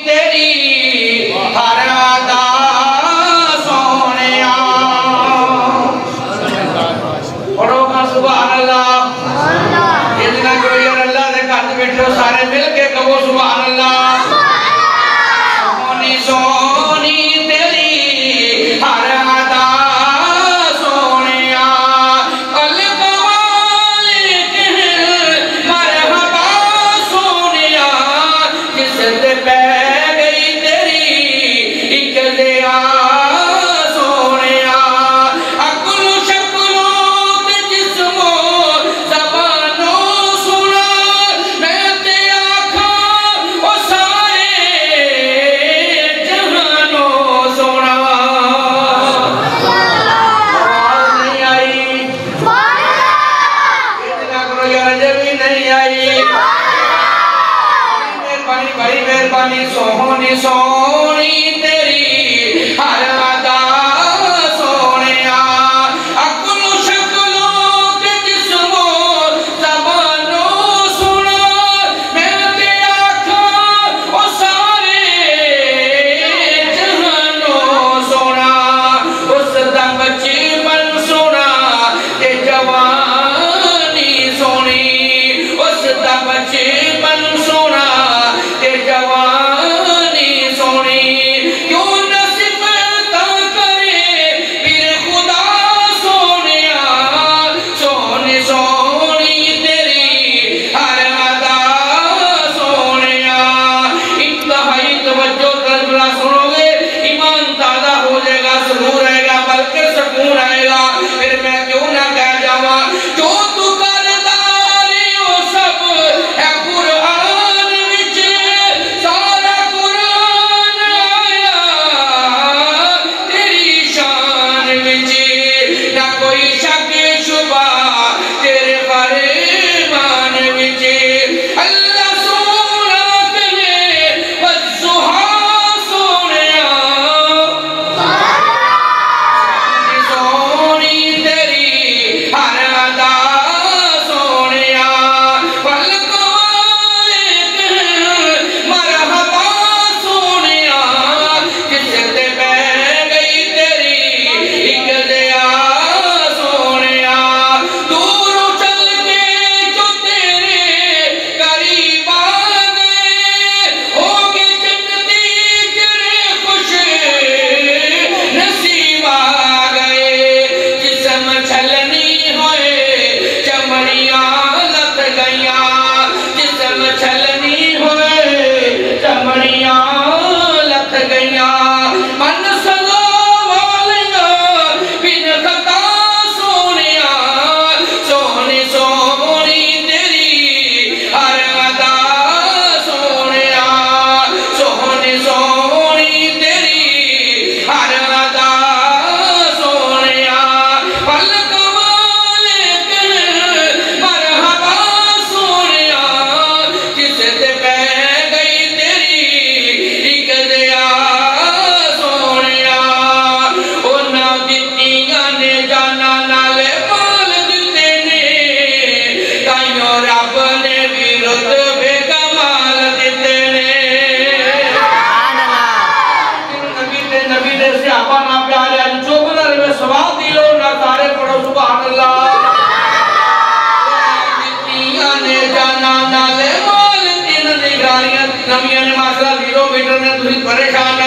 तेरी हर अदा सोनिया। पढ़ोगा सुभान अल्लाह। इतना करो यार, अल्लाह के घर बैठे सारे मिल के कहो सुभान अल्लाह। सोनी सोनी तेरी हर अदा सोनिया। अल कमाल मरहबा सोनिया। जिस ते पै गई तेरी एक दिया सोनिया। अकुल शकुलो ते जिस्मो ज़बानो सुना। मैं ते आखा ओ सारे जहानो सोना। आवाज़ नहीं आई, इतना करो यार, जब भी नहीं आई। मेहरबानी, बड़ी मेहरबानी। सोहनी सोनी तेरी हर अदा सोनिया। अकुल शकुलो ते जिस्मो ज़बानो सुना। मैं ते आखा ओ सारे जहानो सोना। उस दा बचपन सोना ते जवानी सोनी। उस दा बचपन सोना ते जवानी सोनी। क्यों न सिफता करे पीर खुदा सोनिया। सोनी सोनी तेरी हर अदा सोनिया। इंतहाई तवज्जो करना सुनोगे, ईमान ताज़ा हो जाएगा, सुकून रहेगा, बल्कि सुकून आएगा। फिर मैं क्यों ना कह जावा, जो तू करदारी ओ सब है कुरान विच। सारा कुरान आया तेरी शान विच। ना कोई शक शुबा तेरे फरमान विच। अल्लाह सोना कहे वज़्ज़ुहा सोनिया। सोनी तेरी हर अदा सोनिया। पल मरहबा सोनिया। जिस ते पै गई तेरी एक दिया सोनिया। दूर चल के जो तेरे करीब आ गए, होगे जन्नती तेरे खुश नसीब आ गए। जिस्म छलनी होए चमड़ियां लथ गईया। जिस्म छलनी होए चमड़ियां लथ गईया। मन सदा वालिया बिन खता सोनिया। सोनी सोनी तेरी हर अदा सोनिया। सोनी सोनी तेरी हर अदा सोनिया। पल कमाल मरहबा सोनिया। जिस ते पै गई तेरी एक दिया सोनिया। उन्हां दित्तियां ने जाना नाले माल दित्ते ने। ताइयों रब ने भी रुतबे कमाल दित्ते ने। नबी दे सहाबा ना प्यारे अज चुभना रहे सवाल दी लो ना सारे पढ़ो सुभान अल्लाह। दित्तियां ने जाना नाले माल तीन निगरानियां नवियां ने माशाअल्लाह 0 मीटर ने तुसी परेशान